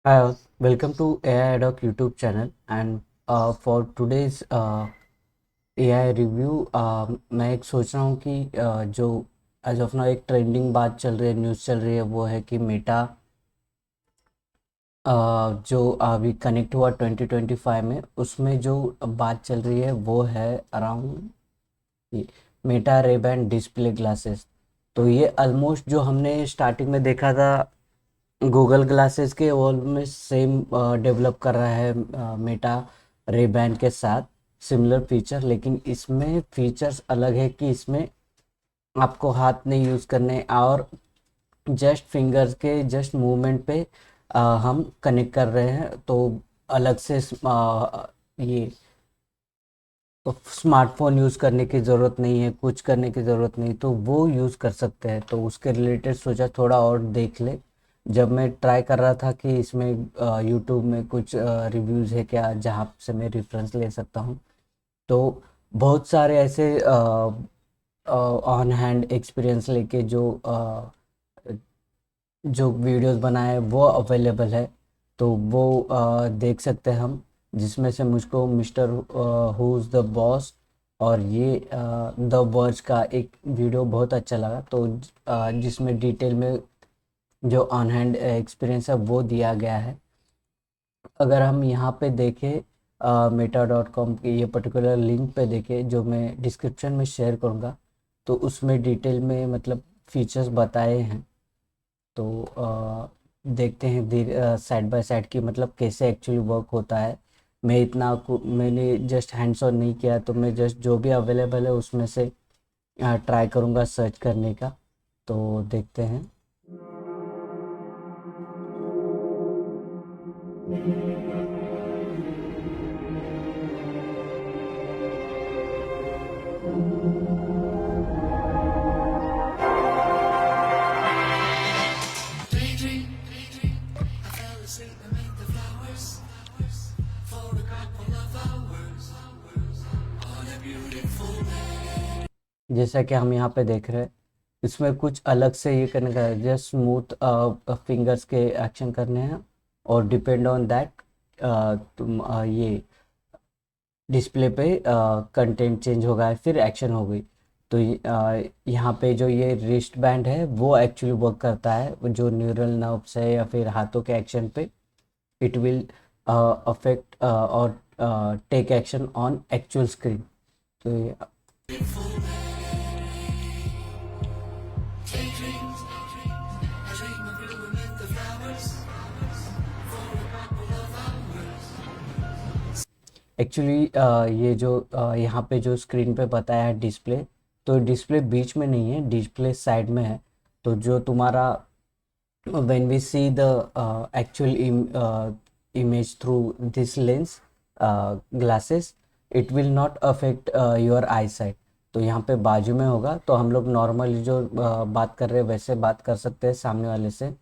Hi all, welcome to AI Doc YouTube channel and for today's AI review मैं एक सोच रहा हूँ कि जो एज ऑफ नाउ एक ट्रेंडिंग बात चल रही है, न्यूज़ चल रही है, वो है कि मेटा जो अभी कनेक्ट हुआ 2025 में, उसमें जो बात चल रही है वो है around Meta Ray Ban display glasses. तो ये ऑलमोस्ट जो हमने स्टार्टिंग में देखा था गूगल ग्लासेस के में सेम डेवलप कर रहा है मेटा रेबैन के साथ सिमिलर फीचर, लेकिन इसमें फीचर्स अलग है कि इसमें आपको हाथ नहीं यूज़ करने और जस्ट फिंगर्स के जस्ट मूवमेंट पे हम कनेक्ट कर रहे हैं। तो अलग से ये तो स्मार्टफोन यूज़ करने की ज़रूरत नहीं है, कुछ करने की ज़रूरत नहीं, तो वो यूज़ कर सकते हैं। तो उसके रिलेटेड सोचा थोड़ा और देख ले। जब मैं ट्राई कर रहा था कि इसमें यूट्यूब में कुछ रिव्यूज़ है क्या जहाँ से मैं रेफरेंस ले सकता हूँ, तो बहुत सारे ऐसे ऑन हैंड एक्सपीरियंस लेके जो वीडियोस बनाए वो अवेलेबल है। तो वो देख सकते हैं हम, जिसमें से मुझको mister who is the boss और ये द वर्ज का एक वीडियो बहुत अच्छा लगा। तो जिसमें डिटेल में जो ऑन हैंड एक्सपीरियंस है वो दिया गया है। अगर हम यहाँ पे देखें meta.com की ये पर्टिकुलर लिंक पे देखें, जो मैं डिस्क्रिप्शन में शेयर करूँगा, तो उसमें डिटेल में मतलब फीचर्स बताए हैं। तो देखते हैं साइड बाय साइड की मतलब कैसे एक्चुअली वर्क होता है। मैंने जस्ट हैंड्स ऑन नहीं किया, तो मैं जस्ट जो भी अवेलेबल है उसमें से ट्राई करूँगा सर्च करने का। तो देखते हैं। जैसा कि हम यहाँ पे देख रहे हैं, इसमें कुछ अलग से ये करने का है, जस्ट स्मूथ फिंगर्स के एक्शन करने हैं और डिपेंड ऑन दैट तुम ये डिस्प्ले पे कंटेंट चेंज होगा है, फिर एक्शन हो गई। तो यहाँ पे जो ये रिस्ट बैंड है वो एक्चुअली वर्क करता है, वो जो न्यूरल नर्व्स है या फिर हाथों के एक्शन पे इट विल अफेक्ट और take action on actual screen. तो ये एक्चुअली ये जो यहाँ पे जो स्क्रीन पे बताया है डिस्प्ले, तो डिस्प्ले बीच में नहीं है, डिस्प्ले साइड में है। तो जो तुम्हारा when we see the actual image through this lens glasses, it will not affect your eyesight। तो यहाँ पे बाजू में होगा, तो हम लोग नॉर्मली जो बात कर रहे हैं वैसे बात कर सकते हैं सामने वाले से।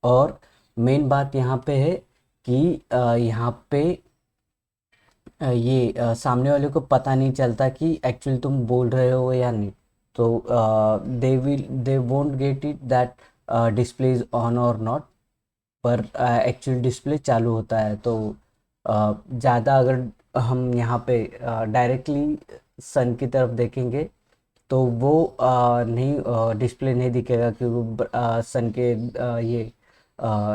और मेन बात यहाँ पे है कि यहाँ पे सामने वाले को पता नहीं चलता कि एक्चुअली तुम बोल रहे हो या नहीं। तो they won't get it that display is on और नॉट, पर एक्चुअल डिस्प्ले चालू होता है। तो ज़्यादा अगर हम यहाँ पे डायरेक्टली सन की तरफ देखेंगे, तो वो नहीं डिस्प्ले नहीं दिखेगा, क्योंकि सन के ये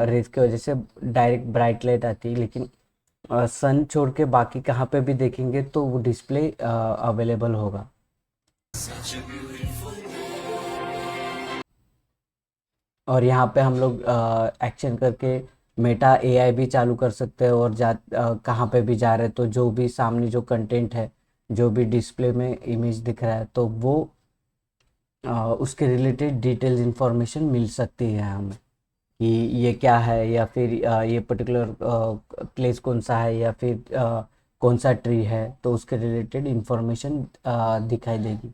रेज की वजह से डायरेक्ट ब्राइट लाइट आती है। लेकिन सन छोड़ के बाकी कहाँ पे भी देखेंगे तो वो डिस्प्ले अवेलेबल होगा। और यहाँ पे हम लोग एक्शन करके मेटा एआई भी चालू कर सकते हैं, और कहाँ पे भी जा रहे हैं तो जो भी सामने जो कंटेंट है, जो भी डिस्प्ले में इमेज दिख रहा है, तो वो उसके रिलेटेड डिटेल्स इंफॉर्मेशन मिल सकती है हमें कि ये क्या है, या फिर ये पर्टिकुलर प्लेस कौन सा है, या फिर कौन सा ट्री है। तो उसके रिलेटेड इंफॉर्मेशन दिखाई देगी,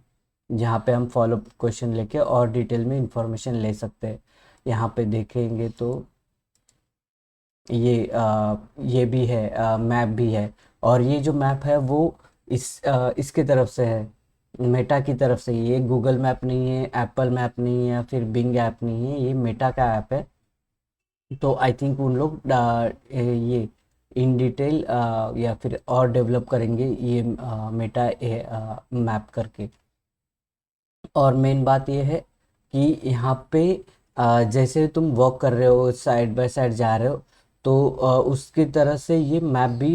जहाँ पे हम फॉलो क्वेश्चन लेके और डिटेल में इंफॉर्मेशन ले सकते हैं। यहाँ पे देखेंगे तो ये भी है, मैप भी है। और ये जो मैप है वो इसके तरफ से है, मेटा की तरफ से। ये गूगल मैप नहीं है, एप्पल मैप नहीं है, या फिर बिंग ऐप नहीं है, ये मेटा का ऐप है। तो आई थिंक उन लोग ये इन डिटेल या फिर और डेवलप करेंगे ये मेटा मैप करके। और मेन बात ये है कि यहाँ पे जैसे तुम वॉक कर रहे हो, साइड बाय साइड जा रहे हो, तो उसकी तरह से ये मैप भी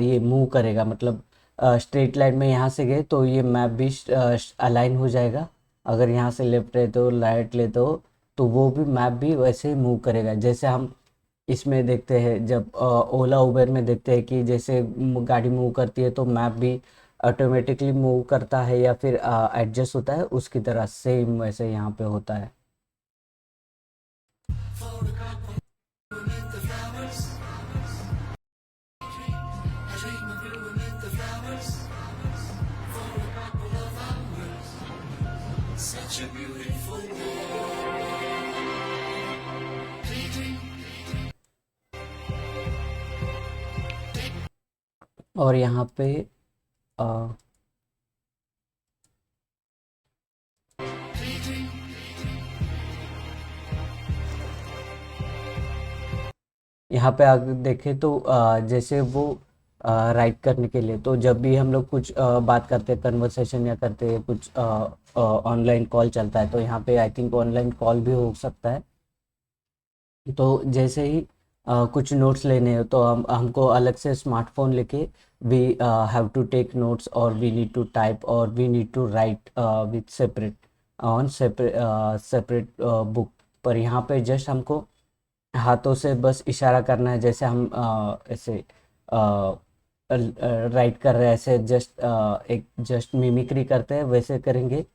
ये मूव करेगा। मतलब स्ट्रेट लाइन में यहाँ से गए तो ये मैप भी अलाइन हो जाएगा। अगर यहाँ से लेफ्ट लेते हो, राइट लेते हो, तो वो भी मैप भी वैसे ही मूव करेगा। जैसे हम इसमें देखते हैं, जब ओला उबर में देखते हैं कि जैसे गाड़ी मूव करती है तो मैप भी ऑटोमेटिकली मूव करता है या फिर एडजस्ट होता है, उसकी तरह सेम वैसे यहाँ पे होता है। और यहाँ पे अ, यहाँ पे अगर देखें तो जैसे वो राइट करने के लिए, तो जब भी हम लोग कुछ बात करते हैं, कन्वर्सेशन या करते हैं, कुछ ऑनलाइन कॉल चलता है, तो यहाँ पे आई थिंक ऑनलाइन कॉल भी हो सकता है। तो जैसे ही कुछ नोट्स लेने हो तो हम हमको अलग से स्मार्टफोन लेके we have to take notes, और वी नीड टू टाइप, और we need to write with separate on separate separate book. पर यहाँ पे जस्ट हमको हाथों से बस इशारा करना है, जैसे हम ऐसे राइट कर रहे हैं, ऐसे जस्ट एक जस्ट मिमिक्री करते हैं वैसे करेंगे।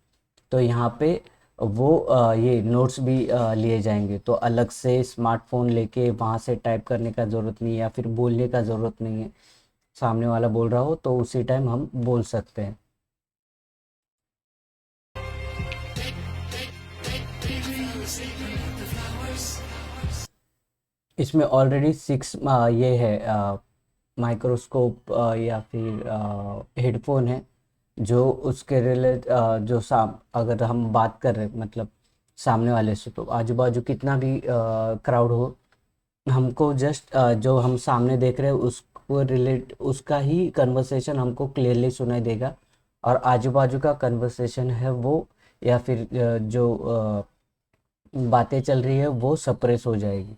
तो यहाँ पे वो ये नोट्स भी लिए जाएंगे, तो अलग से स्मार्टफोन लेके वहाँ से टाइप करने का ज़रूरत नहीं है या फिर बोलने का ज़रूरत नहीं है। सामने वाला बोल रहा हो तो उसी टाइम हम बोल सकते हैं। इसमें ऑलरेडी 6 ये है माइक्रोस्कोप या फिर हेडफोन है, जो उसके रिलेट जो अगर हम बात कर रहे मतलब सामने वाले से, तो आजू बाजू कितना भी क्राउड हो, हमको जस्ट जो हम सामने देख रहे हैं उसको रिलेट उसका ही कन्वर्सेशन हमको क्लियरली सुनाई देगा। और आजू बाजू का कन्वर्सेशन है वो, या फिर जो बातें चल रही है वो सप्रेस हो जाएगी।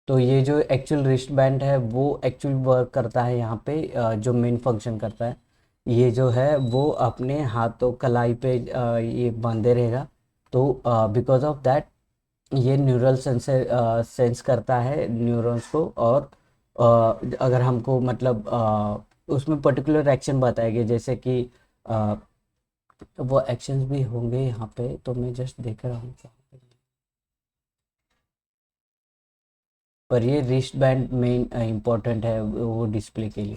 तो ये जो एक्चुअल रिस्ट बैंड है वो एक्चुअल वर्क करता है यहाँ पे, जो मेन फंक्शन करता है ये जो है, वो अपने हाथों कलाई पे ये बांधे रहेगा। तो बिकॉज ऑफ दैट ये न्यूरल सेंस करता है न्यूरॉन्स को। और अगर हमको मतलब उसमें पर्टिकुलर एक्शन बताया गया, जैसे कि अ, वो एक्शंस भी होंगे यहाँ पे, तो मैं जस्ट देख रहा हूँ। पर ये रिस्ट बैंड मेन इम्पोर्टेंट है वो डिस्प्ले के लिए।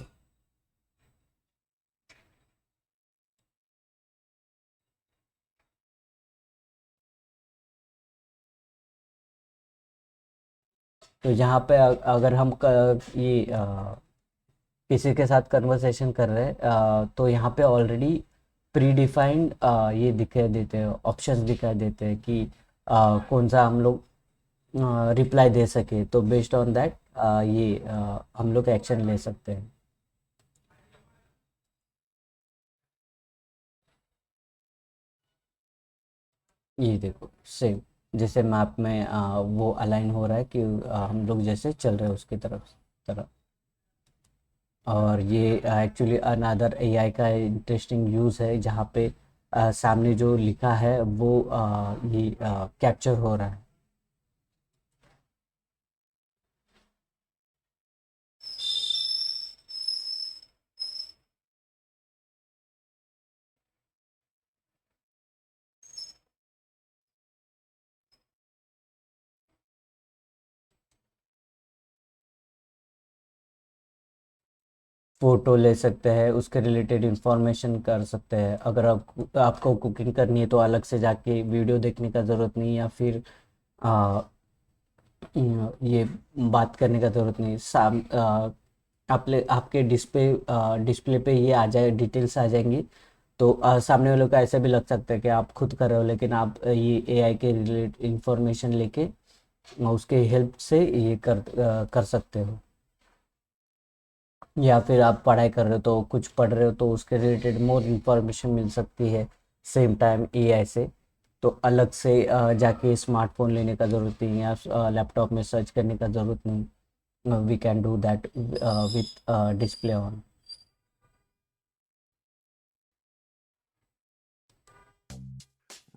तो यहाँ पे अगर हम ये किसी के साथ कन्वर्सेशन कर रहे हैं, तो यहाँ पे ऑलरेडी प्री डिफाइंड ये दिखाई देते हैं, ऑप्शंस दिखाई देते हैं कि कौन सा हम लोग रिप्लाई दे सके, तो बेस्ड ऑन दैट ये हम लोग एक्शन ले सकते हैं। ये देखो सेम जैसे मैप में वो अलाइन हो रहा है कि हम लोग जैसे चल रहे हैं उसकी तरफ। और ये एक्चुअली अनदर एआई का इंटरेस्टिंग यूज़ है, जहाँ पे सामने जो लिखा है वो ये कैप्चर हो रहा है। फ़ोटो ले सकते हैं, उसके रिलेटेड इंफॉर्मेशन कर सकते हैं। अगर आपको कुकिंग करनी है तो अलग से जाके वीडियो देखने का ज़रूरत नहीं, या फिर आ, ये बात करने का ज़रूरत नहीं। आपके डिस्प्ले पे ये आ जाए, डिटेल्स आ जाएंगी। तो सामने वालों को ऐसा भी लग सकता है कि आप खुद कर रहे हो, लेकिन आप ये एआई के रिलेटेड इंफॉर्मेशन लेके उसके हेल्प से ये कर सकते हो। या फिर आप पढ़ाई कर रहे हो तो कुछ पढ़ रहे हो तो उसके रिलेटेड मोर इन्फॉर्मेशन मिल सकती है सेम टाइम एआई से। तो अलग से जाके स्मार्टफोन लेने का ज़रूरत नहीं, या लैपटॉप में सर्च करने का ज़रूरत नहीं। We can do that with display on.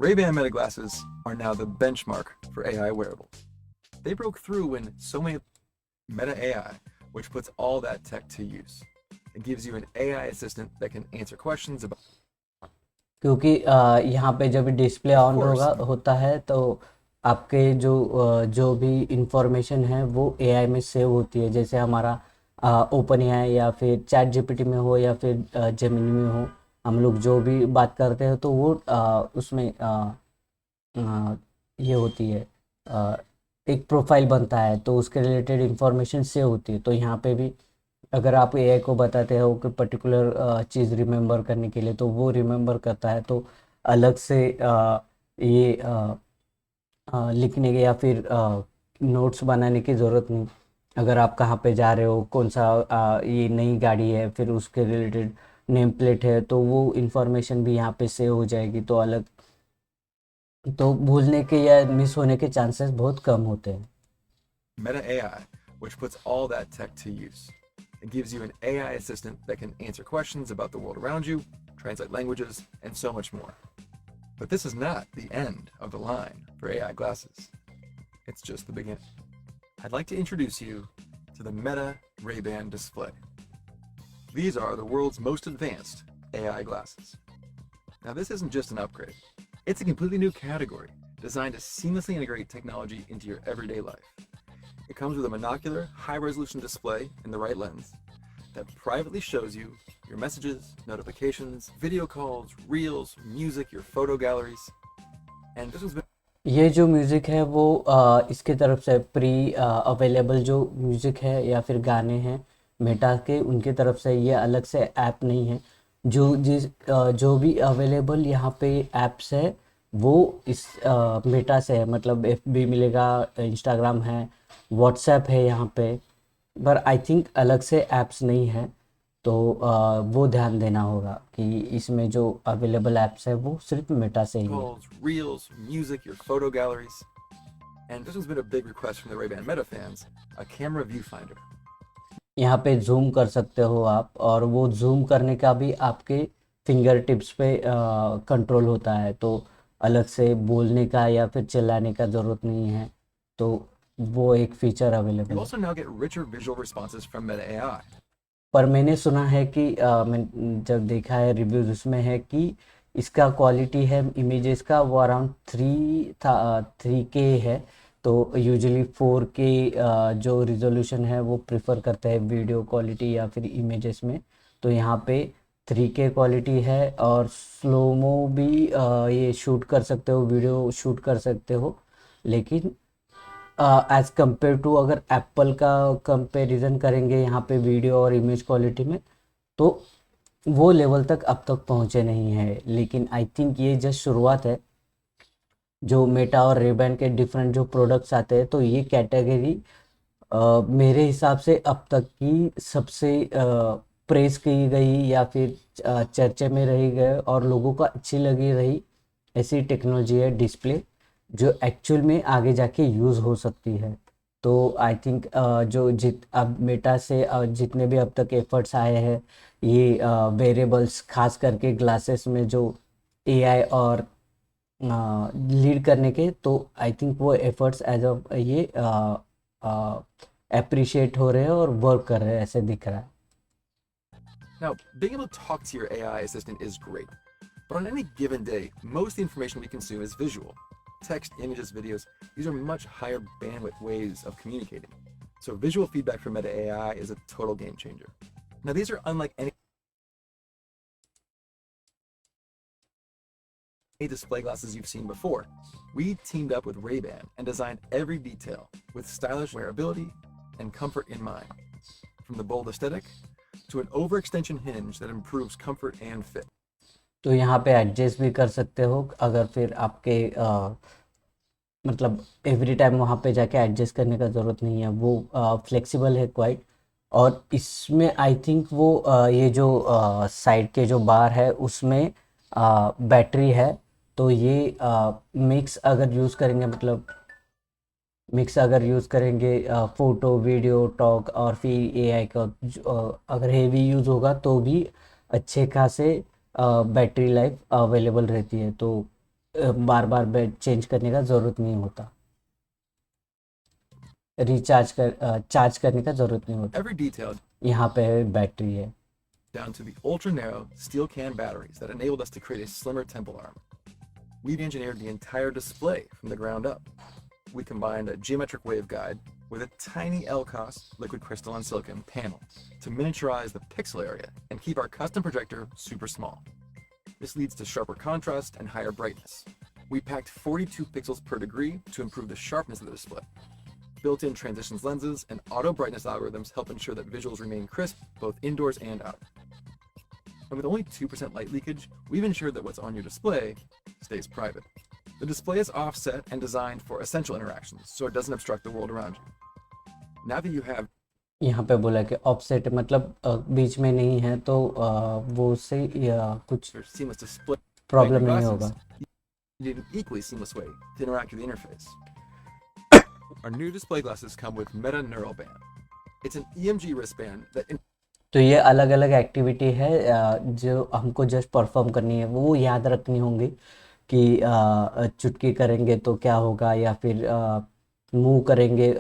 Ray-Ban Meta glasses are now the benchmark for AI wearables. They broke through when so many Meta AI, which puts all that tech to use. It gives you an AI assistant that can answer questions about. क्योंकि यहाँ पे जब display Of on course, होता है तो आपके जो भी इंफॉर्मेशन है वो एआई में सेव होती है। जैसे हमारा ओपन एआई या फिर चैट जीपीटी में हो या फिर जेमिनी में हो, हम लोग जो भी बात करते हैं तो वो उसमें अ, ये होती है, अ, एक प्रोफाइल बनता है तो उसके रिलेटेड इंफॉर्मेशन सेव होती है। तो यहाँ पे भी अगर आप एआई को बताते हो कि पर्टिकुलर चीज़ रिमेंबर करने के लिए, तो वो रिमेंबर करता है। तो अलग से ये लिखने के या फिर नोट्स बनाने की ज़रूरत नहीं। अगर आप कहाँ पे जा रहे हो, कौन सा ये नई गाड़ी है, फिर उसके रिलेटेड नेम प्लेट है, तो वो इन्फॉर्मेशन भी यहाँ पे सेव हो जाएगी। तो भूलने के या मिस होने के चांसेस बहुत कम होते हैं। Meta AI, which puts all that tech to use. It gives you an AI assistant that can answer questions about the world around you, translate languages, and so much more. But this is not the end of the line for AI glasses. It's just the beginning. I'd like to introduce you to the Meta Ray-Ban display. These are the world's most advanced AI glasses. Now, this isn't just an upgrade. It's a completely new category designed to seamlessly integrate technology into your everyday life. It comes with a monocular, high-resolution display in the right lens that privately shows you your messages, notifications, video calls, reels, music, your photo galleries. And this was ये जो music है वो इसके तरफ से pre available जो music है या फिर गाने हैं मेटा के, उनके तरफ से ये अलग से ऐप नहीं है। जो भी अवेलेबल यहाँ पे ऐप्स है वो इस मेटा से है। मतलब एफबी मिलेगा, इंस्टाग्राम है, व्हाट्सएप है यहाँ पे, पर आई थिंक अलग से ऐप्स नहीं है। तो वो ध्यान देना होगा कि इसमें जो अवेलेबल ऐप्स है वो सिर्फ मेटा से ही है। calls, reels, music, your photo galleries. And this has been a big request from the Ray-Ban Meta fans, a camera viewfinder. यहाँ पे जूम कर सकते हो आप, और वो जूम करने का भी आपके फिंगर टिप्स पे कंट्रोल होता है। तो अलग से बोलने का या फिर चिल्लाने का ज़रूरत नहीं है। तो वो एक फीचर अवेलेबल You है। also now get richer visual responses from Meta AI. पर मैंने सुना है कि मैं जब देखा है रिव्यूज़, उसमें है कि इसका क्वालिटी है इमेजेस का वो अराउंड 3K है। तो यूजुअली 4K जो रिजोल्यूशन है वो प्रिफर करते हैं वीडियो क्वालिटी या फिर इमेजेस में। तो यहाँ पे 3K क्वालिटी है, और स्लोमो भी ये शूट कर सकते हो, वीडियो शूट कर सकते हो। लेकिन एज़ कम्पेयर टू अगर एप्पल का कंपैरिजन करेंगे यहाँ पे वीडियो और इमेज क्वालिटी में, तो वो लेवल तक अब तक पहुँचे नहीं है। लेकिन आई थिंक ये जस्ट शुरुआत है। जो मेटा और रेबैन के डिफरेंट जो प्रोडक्ट्स आते हैं, तो ये कैटेगरी मेरे हिसाब से अब तक की सबसे प्रेज़ की गई या फिर चर्चे में रही गए और लोगों को अच्छी लगी रही ऐसी टेक्नोलॉजी है डिस्प्ले, जो एक्चुअल में आगे जाके यूज़ हो सकती है। तो आई थिंक जो अब मेटा से जितने भी अब तक एफर्ट्स आए हैं ये वेरिएबल्स खास करके ग्लासेस में जो एआई और लीड करने के, तो आई थिंक वो एफर्ट्स एज अ ये अप्रिशिएट हो रहे हैं और वर्क कर रहे हैं, ऐसे दिख रहा है। Now, being able to talk to your AI assistant is great, but on any given day, most of the information we consume is visual. Text, images, videos, these are much higher bandwidth ways of communicating. So visual feedback from Meta AI is a total game changer. Now, these are unlike any display glasses you've seen before. We teamed up with Ray-Ban and designed every detail with stylish wearability and comfort in mind. From the bold aesthetic to an overextension hinge that improves comfort and fit. तो यहाँ पे adjust भी कर सकते हो अगर फिर आपके मतलब एवरी टाइम वहाँ पे जाके एडजस्ट करने का ज़रूरत नहीं है, वो फ्लेक्सिबल है क्वाइट। और इसमें आई थिंक वो ये जो साइड के जो बार है उसमें बैटरी है, तो ये मिक्स अगर यूज़ करेंगे मतलब मिक्स अगर यूज़ करेंगे फ़ोटो वीडियो टॉक और फिर एआई का अगर हेवी यूज़ होगा तो भी अच्छे खासे बैटरी लाइफ अवेलेबल रहती है, तो बार बार बैट चेंज करने का ज़रूरत नहीं होता, चार्ज करने का ज़रूरत नहीं होता। Every detail यहाँ पे बैटरी है। down to the ultra narrow steel can batteries that enabled us to create a slimmer temple arm. We've engineered the entire display from the ground up. We combined a geometric waveguide with a tiny LCOS liquid crystalline silicon panel to miniaturize the pixel area and keep our custom projector super small. This leads to sharper contrast and higher brightness. We packed 42 pixels per degree to improve the sharpness of the display. Built-in transitions lenses and auto brightness algorithms help ensure that visuals remain crisp both indoors and out. And with only 2% light leakage, we've ensured that what's on your display stays private. The display is offset and designed for essential interactions, so it doesn't obstruct the world around you. Now that you have यहाँ पे बोला कि offset मतलब बीच में नहीं है, तो वो उससे कुछ your seamless display प्रॉब्लम नहीं glasses, होगा। you need an equally seamless way to interact with the interface. Our new display glasses come with Meta Neural Band. It's an EMG wristband that तो ये अलग अलग एक्टिविटी है जो हमको just perform करनी है, वो याद रखनी होंगी कि चुटकी करेंगे तो क्या होगा, या फिर मूव करेंगे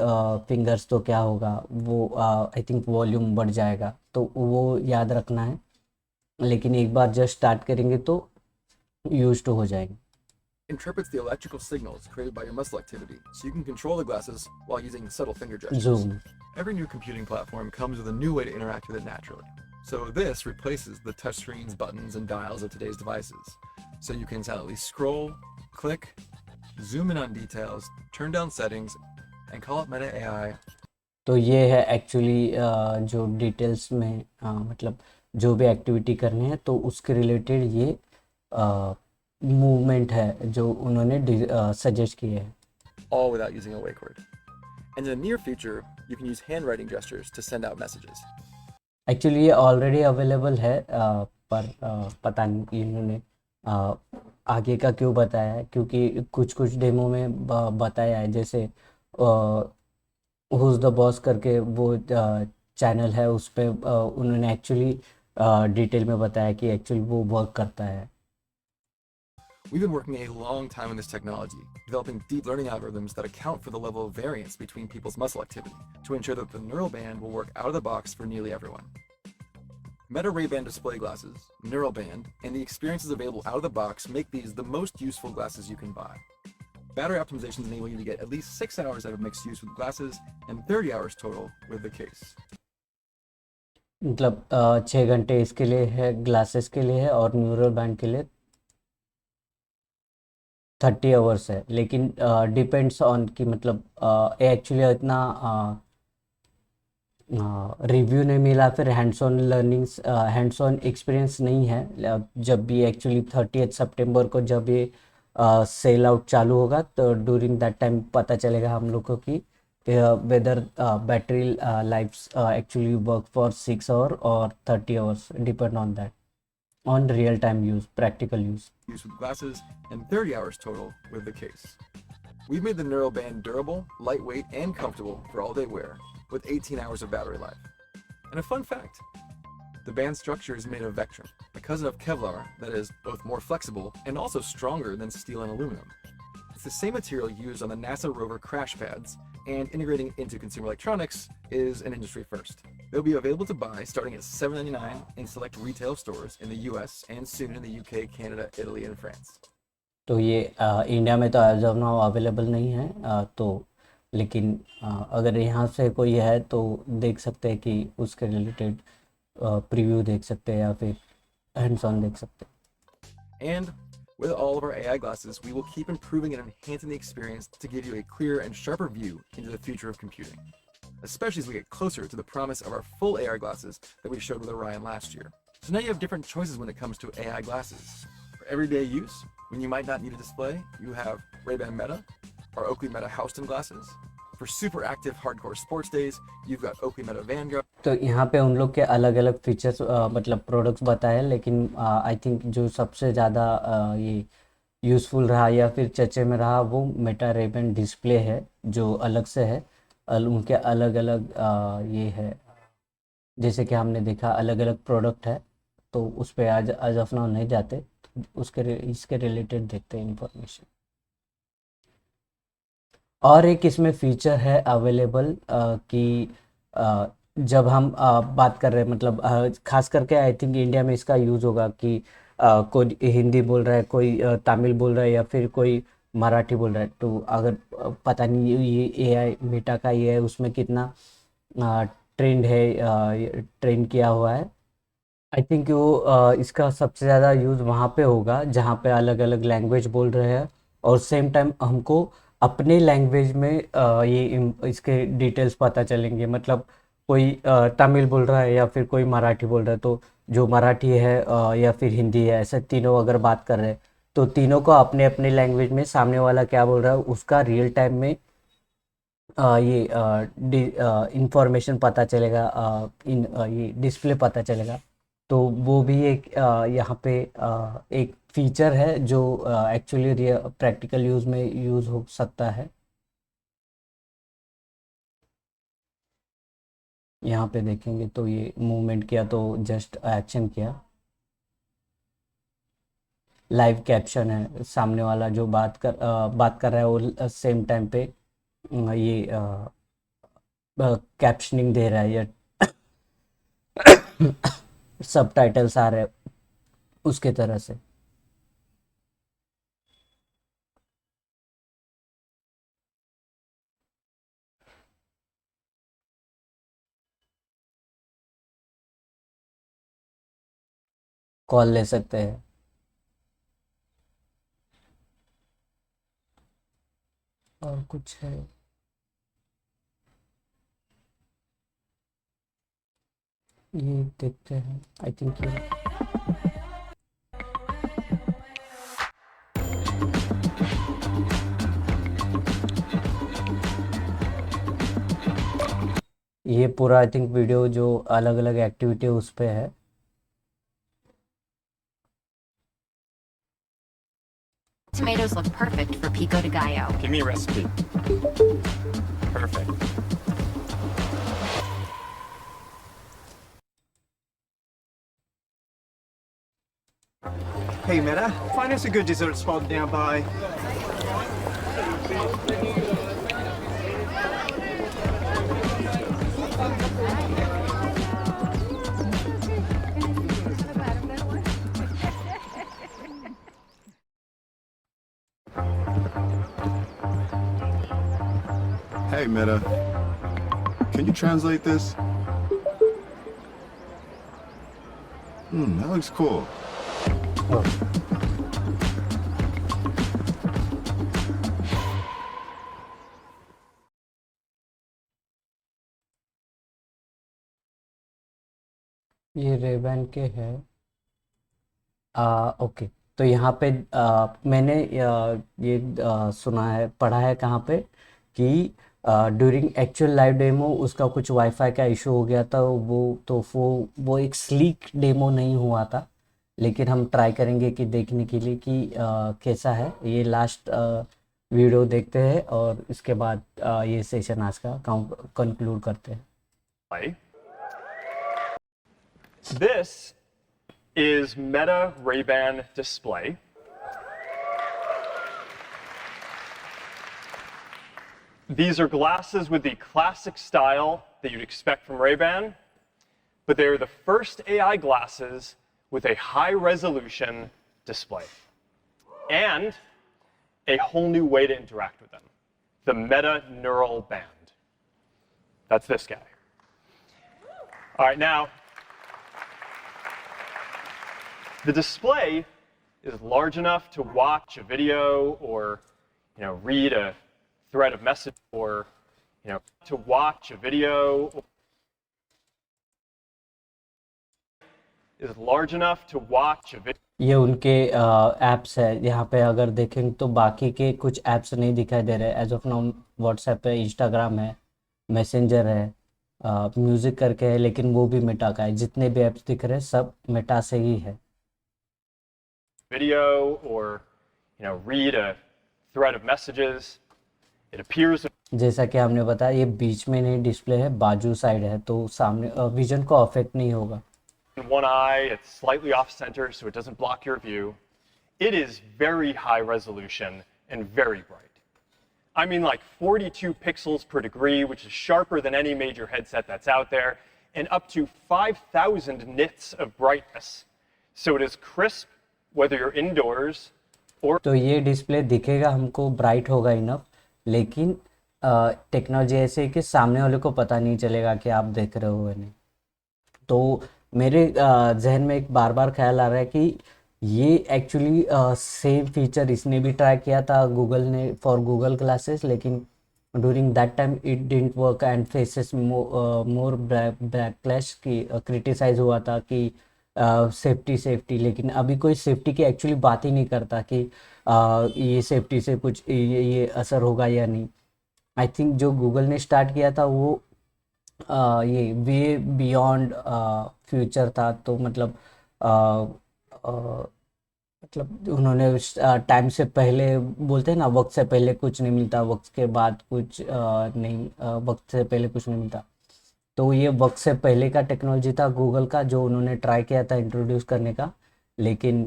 फिंगर्स तो क्या होगा, वो आई थिंक वॉल्यूम बढ़ जाएगा, तो वो याद रखना है। लेकिन एक बार जस्ट स्टार्ट करेंगे तो यूज टू हो जाएंगे। interprets the electrical signals created by your muscle activity, so you can control the glasses while using subtle finger gestures. Zoom Every new computing platform comes with a new way to interact with it naturally. So this replaces the touchscreens, buttons, and dials of today's devices. So you can silently scroll, click, zoom in on details, turn down settings, and call up Meta AI. तो ये है actually जो details में मतलब जो भी activity करनी है तो उसके रिलेटेड ये मूवमेंट है जो उन्होंने सजेस्ट किए हैं। All without using a wake word. And in the near future, you can use handwriting gestures to send out messages. Actually ये ऑलरेडी अवेलेबल है पर पता नहीं इन्होंने आगे का क्यों बताया है, क्योंकि कुछ कुछ डेमो में बताया है, जैसे हुज द बॉस करके वो चैनल है, उस पर उन्होंने एक्चुअली डिटेल में बताया कि एक्चुअली वो वर्क करता है। We've been working a long time on this technology, developing deep learning algorithms that account for the level of variance between people's muscle activity to ensure that the neural band will work out of the box for nearly everyone. Meta Ray-Ban display glasses, Neural Band, and the experiences available out of the box make these the most useful glasses you can buy. Battery optimizations enable you to get at least 6 hours out of mixed use with glasses and 30 hours total with the case. मतलब 6 घंटे इसके लिए है, glasses के लिए है, और neural band के लिए 30 आवर्स है। लेकिन डिपेंड्स ऑन कि मतलब एक्चुअली इतना रिव्यू नहीं मिला, फिर hands on learnings hands on experience नहीं है। जब भी एक्चुअली 30 सितंबर को जब ये सेल आउट चालू होगा तो ड्यूरिंग दैट टाइम पता चलेगा हम लोग को कि whether battery life actually work for 6 hour और 30 hours, depend on that on real time use, practical use. Use with glasses and 30 hours total with the case. We've made the Neural Band durable, lightweight, and comfortable for all day wear with 18 hours of battery life. And a fun fact, the band structure is made of Vectrum, a cousin of Kevlar that is both more flexible and also stronger than steel and aluminum. It's the same material used on the NASA rover crash pads, and integrating into consumer electronics is an industry first. They'll be available to buy starting at $7.99 in select retail stores in the US and soon in the UK, Canada, Italy, and France. तो ये India में तो as of now available नहीं है, तो लेकिन अगर यहाँ से कोई है तो देख सकते हैं कि उसके रिलेटेड प्रीव्यू देख सकते हैं या फिर हैंड्स ऑन देख सकते हैं। And with all of our AI glasses, we will keep improving and enhancing the experience to give you a clearer and sharper view into the future of computing, especially as we get closer to the promise of our full AR glasses that we showed with Orion last year. So now you have different choices when it comes to AI glasses. For everyday use, when you might not need a display, you have Ray-Ban Meta or Oakley Meta Houston glasses. For super active hardcore sports days, you've got Oakley Meta Vanguard. तो यहाँ पे उन लोग के अलग अलग features मतलब products बताए, लेकिन आई थिंक जो सबसे ज़्यादा ये यूज़फुल रहा या फिर चर्चे में रहा वो मेटा रेबन डिस्प्ले है, जो अलग से है। उनके अलग अलग ये है, जैसे कि हमने देखा अलग अलग प्रोडक्ट है, तो उस पर आज ऑफ नाउ नहीं जाते, तो इसके रिलेटेड देखते हैं इंफॉर्मेशन। और एक इसमें फीचर है अवेलेबल कि जब हम बात कर रहे हैं, मतलब खास करके आई थिंक इंडिया में इसका यूज़ होगा कि कोई हिंदी बोल रहा है, कोई तमिल बोल रहा है या फिर कोई मराठी बोल रहा है, तो अगर पता नहीं ये एआई मेटा का ये है उसमें कितना ट्रेंड है, ट्रेंड किया हुआ है। आई थिंक वो इसका सबसे ज़्यादा यूज़ वहाँ पे होगा जहाँ पे अलग अलग लैंग्वेज बोल रहे हैं, और सेम टाइम हमको अपने लैंग्वेज में इसके डिटेल्स पता चलेंगे। मतलब कोई तमिल बोल रहा है या फिर कोई मराठी बोल रहा है, तो जो मराठी है या फिर हिंदी है, ऐसे तीनों अगर बात कर रहे हैं, तो तीनों को अपने अपने लैंग्वेज में सामने वाला क्या बोल रहा है उसका रियल टाइम में ये इंफॉर्मेशन पता चलेगा, ये डिस्प्ले पता चलेगा। तो वो भी एक यहाँ पे एक फीचर है जो एक्चुअली प्रैक्टिकल यूज़ में यूज़ हो सकता है। यहाँ पे देखेंगे तो ये मूवमेंट किया तो जस्ट एक्शन किया, लाइव कैप्शन है, सामने वाला जो बात कर रहा है वो सेम टाइम पे ये कैप्शनिंग दे रहा है या सबटाइटल्स आ रहे हैं उसके तरह से। कॉल ले सकते हैं। और कुछ है ये देखते हैं, आई थिंक ये पूरा आई थिंक वीडियो जो अलग अलग एक्टिविटी उस पे है। Tomatoes look perfect for pico de gallo. Give me a recipe. Perfect. Hey Meta, find us a good dessert spot nearby. Hey Meta, can you translate this? That looks cool. ये Ray-Ban के है। Okay, तो यहाँ पे मैंने ये सुना है, पढ़ा है कहाँ पे कि ड्यूरिंग एक्चुअल लाइव डेमो उसका कुछ वाईफाई का इशू हो गया था, वो एक स्लीक डेमो नहीं हुआ था। लेकिन हम ट्राई करेंगे कि देखने के लिए कि कैसा है। ये लास्ट वीडियो देखते हैं और इसके बाद ये सेशन आज का कंक्लूड करते हैं। This is Meta Ray-Ban display. These are glasses with the classic style that you'd expect from Ray-Ban, but they are the first AI glasses with a high-resolution display and a whole new way to interact with them, the Meta Neural Band. That's this guy. All right, now, The display is large enough to watch a video or, read a thread of message or, to watch a video is large enough to watch a video. ये उनके apps है। यहाँ पे अगर देखें तो बाकी के कुछ ऐप्स नहीं दिखाई दे रहे एज ऑफ नाउ। व्हाट्सएप है, इंस्टाग्राम है, मैसेंजर है, म्यूज़िक करके है, लेकिन वो भी मेटा का है। जितने भी ऐप्स दिख रहे हैं सब मेटा से ही है। Video or, read a thread of messages. It appears जैसा कि हमने बताया ये बीच में नहीं डिस्प्ले है, बाजू साइड है, तो सामने विजन को अफेक्ट नहीं होगा। in one eye, it's slightly off center so it doesn't block your view. It is very high resolution and very bright. I mean like 42 pixels per degree, which is sharper than any major headset that's out there, and up to 5,000 nits of brightness. So it is crisp whether you're indoors or तो ये display दिखेगा हमको bright होगा enough, लेकिन technology ऐसे है कि सामने वाले को पता नहीं चलेगा कि आप देख रहे हो या नहीं। तो मेरे जहन में एक बार बार ख्याल आ रहा है कि ये एक्चुअली सेम फीचर इसने भी ट्राई किया था गूगल ने फॉर गूगल ग्लासेस, लेकिन during that time it didn't work and faces more backlash की क्रिटिसाइज हुआ था कि सेफ्टी। लेकिन अभी कोई सेफ्टी की एक्चुअली बात ही नहीं करता कि ये सेफ्टी से कुछ ये असर होगा या नहीं। आई थिंक जो गूगल ने स्टार्ट किया था वो ये वे बियॉन्ड फ्यूचर था। तो मतलब उन्होंने टाइम से पहले, बोलते हैं ना वक्त से पहले कुछ नहीं मिलता, वक्त के बाद कुछ नहीं, वक्त से पहले कुछ नहीं मिलता। तो ये वक्त से पहले का टेक्नोलॉजी था गूगल का, जो उन्होंने ट्राई किया था इंट्रोड्यूस करने का, लेकिन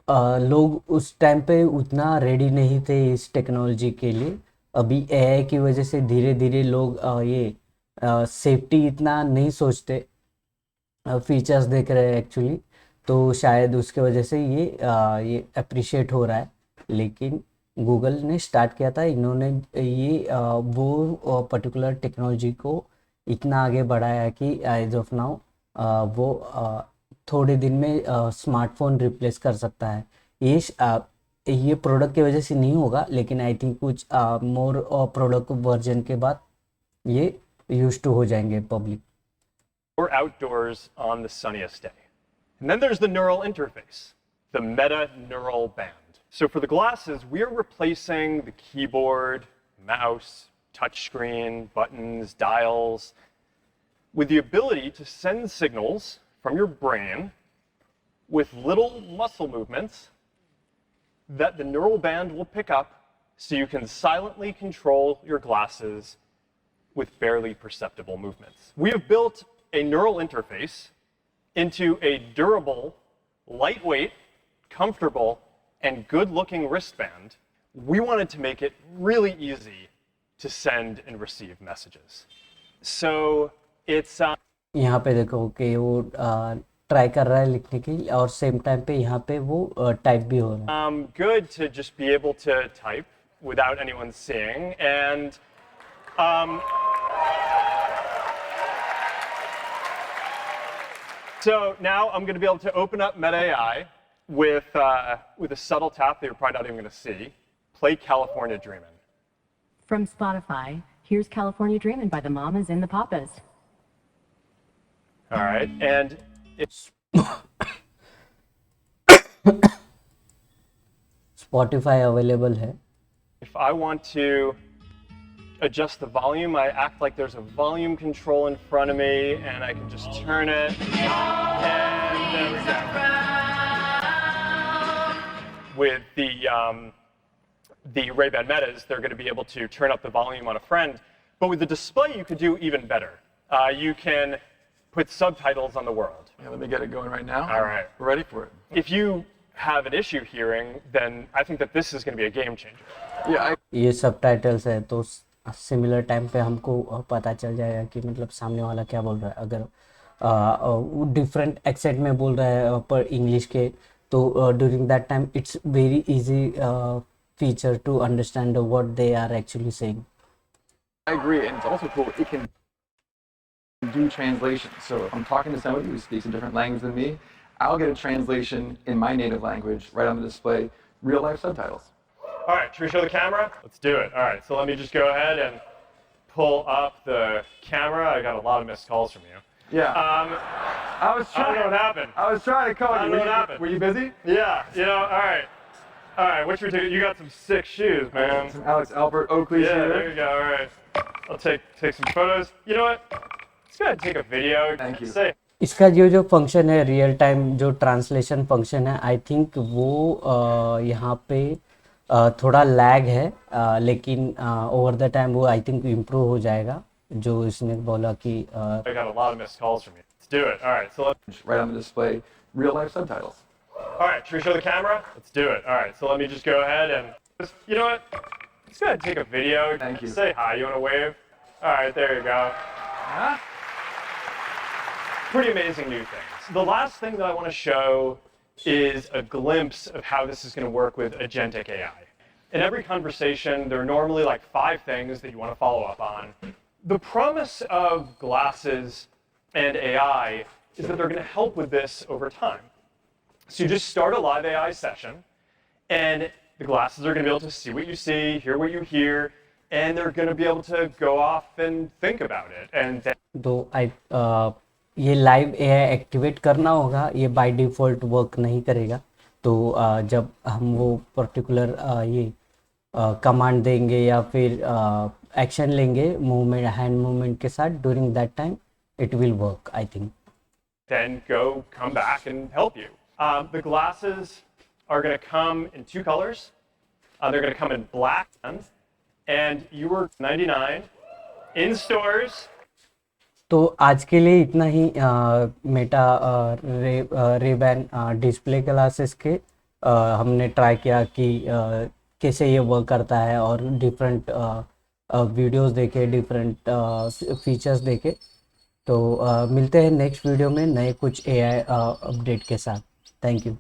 लोग उस टाइम पे उतना रेडी नहीं थे इस टेक्नोलॉजी के लिए। अभी एआई की वजह से धीरे धीरे लोग ये सेफ्टी इतना नहीं सोचते, फीचर्स देख रहे हैं एक्चुअली, तो शायद उसके वजह से ये अप्रिशिएट हो रहा है। लेकिन गूगल ने स्टार्ट किया था, इन्होंने ये वो पर्टिकुलर टेक्नोलॉजी को इतना आगे बढ़ाया कि एज ऑफ नाउ वो थोड़े दिन में स्मार्टफोन रिप्लेस कर सकता है। ये प्रोडक्ट की वजह से नहीं होगा, लेकिन आई थिंक कुछ मोर प्रोडक्ट वर्जन के बाद ये यूज टू हो जाएंगे public. or outdoors on the sunniest day. And then there's the neural interface, the meta neural band. So for the glasses, we are replacing the keyboard, mouse, touchscreen, buttons, dials with the ability to send signals from your brain with little muscle movements that the neural band will pick up so you can silently control your glasses with barely perceptible movements. We have built a neural interface into a durable, lightweight, comfortable, and good-looking wristband. We wanted to make it really easy to send and receive messages. So it's यहाँ पे देखो कि वो try कर रहा है लिखने की, और सेम टाइम पे यहाँ पे वो टाइप भी हो रहा है। good to just be able to type without anyone seeing, and so now I'm going to be able to open up Meta AI with a subtle tap that you're probably not even going to see. Play California Dreamin'. From Spotify, here's California Dreamin' by the Mamas and the Papas. All right, and Spotify available है। if I want to adjust the volume, I act like there's a volume control in front of me, and I can just turn it, and there we go. With the Ray-Ban Metas, they're going to be able to turn up the volume on a friend, but with the display, you could do even better. You can put subtitles on the world. Yeah, let me get it going right now. All right. We're ready for it. If you have an issue hearing, then I think that this is going to be a game changer. Yeah, ये subtitles है, तो similar time पे हमको पता चल जाएगा कि मतलब सामने वाला क्या बोल रहा है। अगर वो डिफरेंट एक्सेंट में बोल रहा है पर इंग्लिश के, तो during that time it's very easy feature to understand what they are actually saying. I agree, and it's also cool. It can do translation. So if I'm talking to somebody who speaks a different language than me, I'll get a translation in my native language right on the display, real life subtitles. All right, should we show the camera? Let's do it. All right, so let me just go ahead and pull up the camera. I got a lot of missed calls from you. Yeah. I was I don't know what happened. I was trying to call I you. don't know what happened. Were you busy? Yeah, all right. All right, what should we take? You got some sick shoes, man. Some Alex Albert Oakley's Yeah, here. there you go. All right. I'll take some photos. You know what? Let's go ahead and take a video. Thank you. Say, इसका जो function है real time जो translation function है I think वो यहाँ पे थोड़ा lag है लेकिन ओवर द टाइम वो आई थिंक इम्प्रूव हो जाएगा जो इसने बोला कि I got a lot of missed calls from you. Let's do it. All right, so Right on the display, real life subtitles. all right, should we show the camera? Let's do it. All right, so let me just go ahead and you know what? Let's go ahead and take a video. Thank you. Say hi. You want to wave? All right, there you go. Huh? Pretty amazing new things. The last thing that I want to show is a glimpse of how this is going to work with agentic AI. In every conversation, there are normally like 5 things that you want to follow up on. The promise of glasses and AI is that they're going to help with this over time. So you just start a live AI session, and the glasses are going to be able to see what you see, hear what you hear, and they're going to be able to go off and think about it. And तो ये live AI activate करना होगा ये by default work नहीं करेगा तो जब हम वो पर्टिकुलर ये कमांड देंगे या फिर एक्शन लेंगे मूवमेंट हैंड मूवमेंट के साथ during that time it will work I think then come back and help you. The glasses are going to come in 2 colors. They're going to come in black and you were 99 in stores. तो आज के लिए इतना ही Meta Ray-Ban display glasses के हमने try किया कि कैसे ये वर्क करता है और डिफरेंट वीडियोस देखे डिफरेंट फीचर्स देखे तो मिलते हैं नेक्स्ट वीडियो में नए कुछ एआई अपडेट के साथ थैंक यू